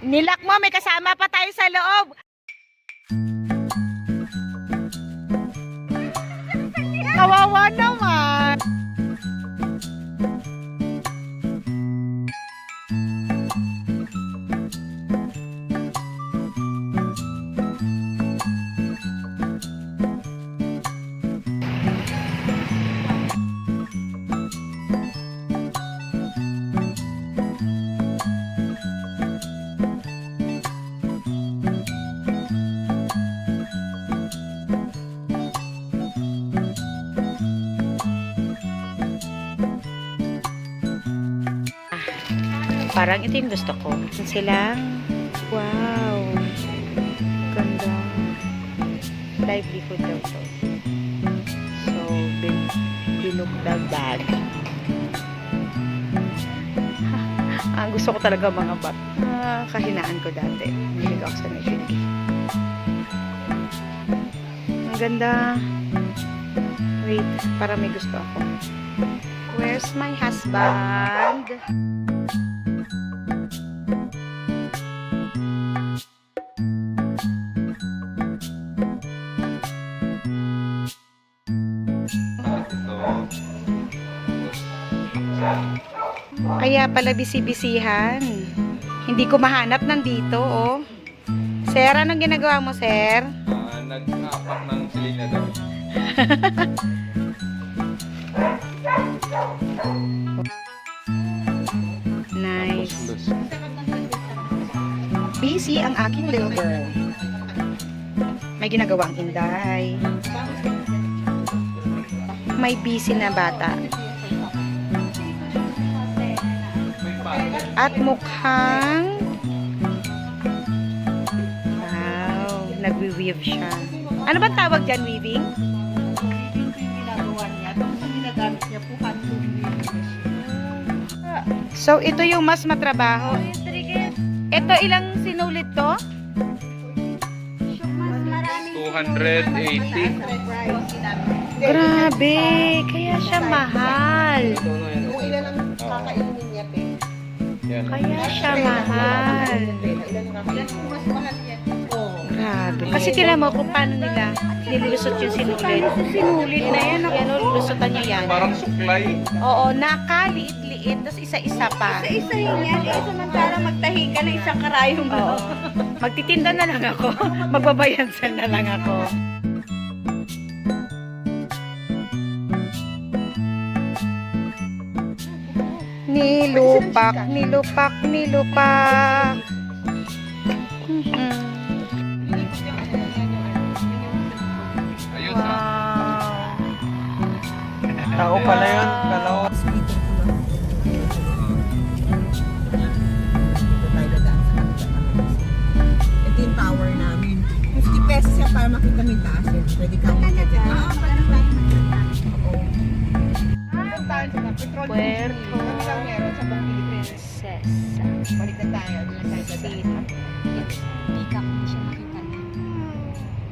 Nilak mo, may kasama pa tayo sa loob. Kawawa naman. Parang ito yung gusto ko. Silang, wow, ganda. Livelihood daw to. So, binugdag bag. Ang gusto ko talaga mga bag. Kahinaan ko dati. Hilig ako sa Nike. Ang ganda. Wait, para may gusto ako. Where's my husband? Kaya pala bisi-bisihan. Hindi ko mahanap nandito, oh. Sir, anong ginagawa mo, sir? Nag-apak ng silina daw. Nice. Busy ang aking little girl. May ginagawang inday. May busy na bata. At mukhang wow, nagwi-weave siya. Ano bang tawag dyan, weaving? So, ito yung mas matrabaho. Ito, ilang sinulit to? 280. Grabe, kaya siya mahal. Kung ilan ang kakainin niya, pe. Kaya siya mahal. Mas mahal yan. Grabe. Kasi tila mo kung paano nila nilulusot yung sinulit. Sinulit na yan. Yan o, lulusotan niya yan. Parang suklay. Oo, nakaliit-liit. Tapos isa-isa pa. Isa yun yan. Samantala magtahi ka ng isang karayong. Oo. Magtitinda na lang ako. Magbabayansan na lang ako. Nilupak, nilupak, nilupak. Ayun na. Wow. Tao pala yun. Kalaw. Ito yung tower namin. 50 pesos yan para makita mo yung taas yan. Pwede ka makita dyan. Oo, pwede tayo makita. Puerto Meron sa buong Pilipinas. Princesa. Balik na tayo. Doon na tayo sa daan. Hindi ka siya makita.